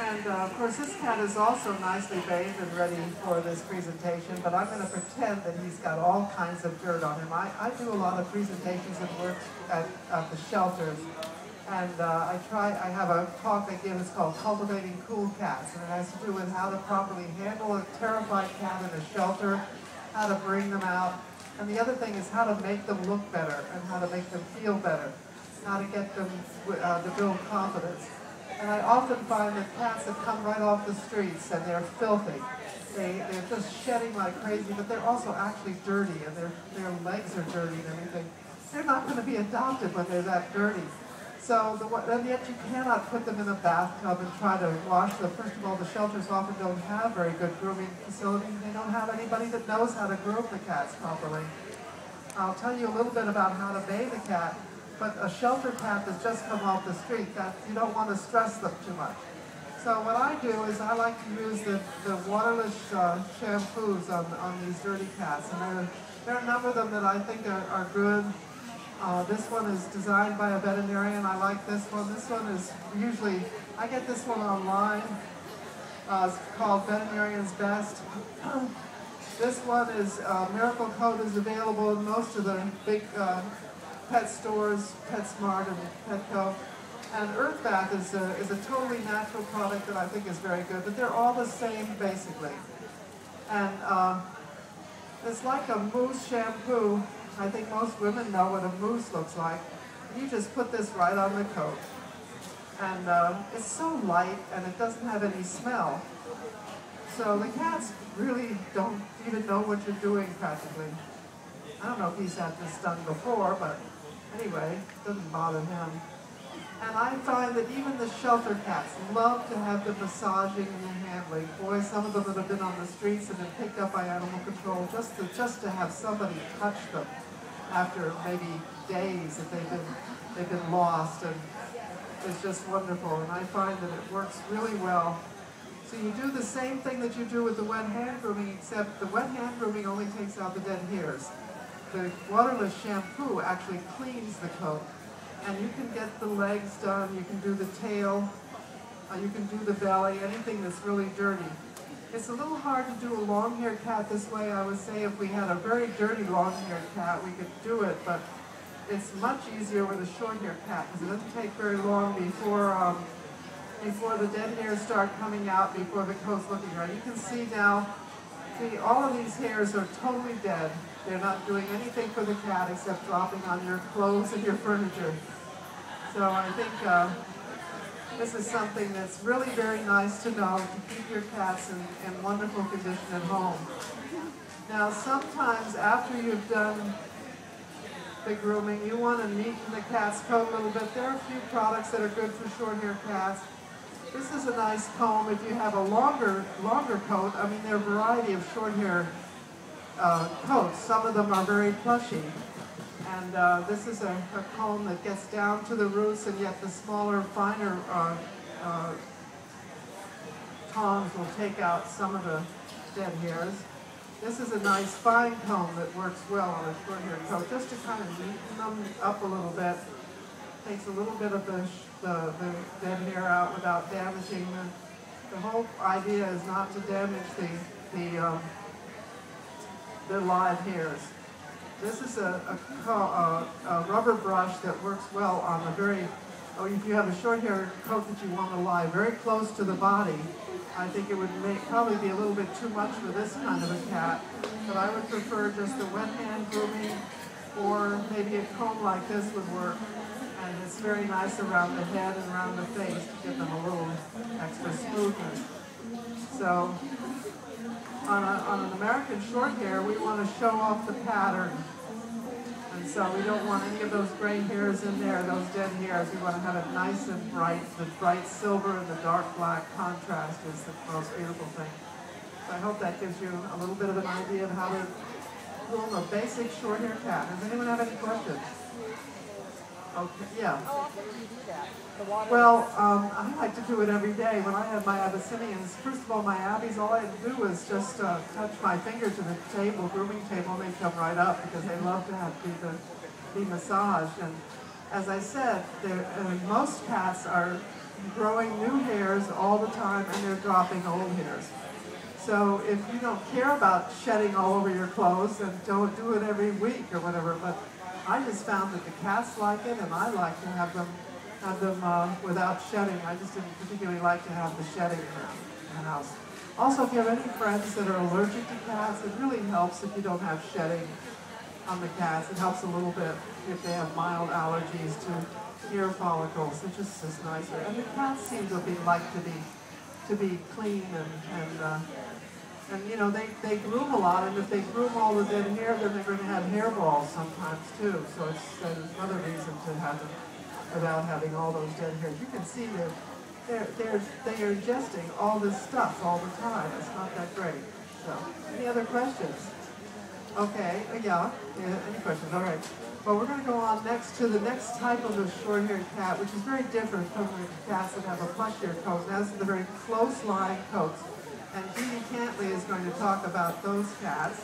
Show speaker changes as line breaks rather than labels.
And of course this cat is also nicely bathed and ready for this presentation, but I'm going to pretend that he's got all kinds of dirt on him. I do a lot of presentations and work at the shelters, and I have a talk I give, it's called Cultivating Cool Cats, and it has to do with how to properly handle a terrified cat in a shelter, how to bring them out, and the other thing is how to make them look better and how to make them feel better, how to get them to build confidence. And I often find that cats that come right off the streets and they're filthy, they're just shedding like crazy, but they're also actually dirty and their legs are dirty and everything. They're not going to be adopted when they're that dirty. So, and yet you cannot put them in a bathtub and try to wash them. First of all, the shelters often don't have very good grooming facilities. They don't have anybody that knows how to groom the cats properly. I'll tell you a little bit about how to bathe a cat, but a shelter cat that's just come off the street, that you don't want to stress them too much. So what I do is I like to use the waterless shampoos on these dirty cats, and there are a number of them that I think are good. This one is designed by a veterinarian. I like this one. This one is usually, I get this one online. It's called Veterinarian's Best. This one is, Miracle Coat is available in most of the big pet stores, PetSmart and Petco. And Earth Bath is a totally natural product that I think is very good, but they're all the same basically. And it's like a mousse shampoo. I think most women know what a mousse looks like. You just put this right on the coat. And it's so light and it doesn't have any smell. So the cats really don't even know what you're doing practically. I don't know if he's had this done before, but anyway, it doesn't bother him. And I find that even the shelter cats love to have the massaging and the handling. Boy, some of them that have been on the streets and been picked up by animal control just to have somebody touch them after maybe days that they've been lost, and it's just wonderful. And I find that it works really well. So you do the same thing that you do with the wet hand grooming, except the wet hand grooming only takes out the dead hairs. The waterless shampoo actually cleans the coat. And you can get the legs done, you can do the tail, you can do the belly, anything that's really dirty. It's a little hard to do a long-haired cat this way. I would say if we had a very dirty long-haired cat, we could do it, but it's much easier with a short-haired cat because it doesn't take very long before the dead hairs start coming out, before the coat's looking right. You can see now, all of these hairs are totally dead. They're not doing anything for the cat except dropping on your clothes and your furniture. So I think this is something that's really very nice to know, to keep your cats in wonderful condition at home. Now sometimes after you've done the grooming, you want to neaten the cat's coat a little bit. There are a few products that are good for short-haired cats. This is a nice comb if you have a longer coat. I mean, there are a variety of short-hair coats. Some of them are very plushy. And this is a comb that gets down to the roots, and yet the smaller, finer tongs will take out some of the dead hairs. This is a nice fine comb that works well on a short-hair coat, just to kind of neaten them up a little bit. Takes a little bit of the dead hair out without damaging them. The whole idea is not to damage the live hairs. This is a rubber brush that works well on if you have a short hair coat that you want to lie very close to the body. I think it would probably be a little bit too much for this kind of a cat, but I would prefer just the wet hand grooming, or maybe a comb like this would work. And it's very nice around the head and around the face to give them a little extra smoothness. So on an American short hair, we want to show off the pattern. And so we don't want any of those gray hairs in there, those dead hairs. We want to have it nice and bright. The bright silver and the dark black contrast is the most beautiful thing. So I hope that gives you a little bit of an idea of how to groom a basic short hair cat. Does anyone have any questions? Okay, yeah.
How often do you do that?
Well, I like to do it every day. When I have my Abyssinians, first of all, my Abbeys, all I have to do is just touch my finger to the table, grooming table, and they come right up because they love to have be massaged. And as I said, most cats are growing new hairs all the time, and they're dropping old hairs. So if you don't care about shedding all over your clothes, then don't do it every week or whatever. But I just found that the cats like it, and I like to have them without shedding. I just didn't particularly like to have the shedding around the house. Also, if you have any friends that are allergic to cats, it really helps if you don't have shedding on the cats. It helps a little bit if they have mild allergies to hair follicles. It just is nicer. And the cats seem to be clean and you know, they groom a lot, and if they groom all the dead hair, then they're going to have hairballs sometimes too. So it's another reason to have them without having all those dead hairs. You can see they are ingesting all this stuff all the time. It's not that great. So, any other questions? Okay, yeah, any questions? All right. Well, we're going to go on next to the next type of a short-haired cat, which is very different from the cats that have a plush-haired coat. That's the very close-lying coats. And Judy Cantley is going to talk about those cats.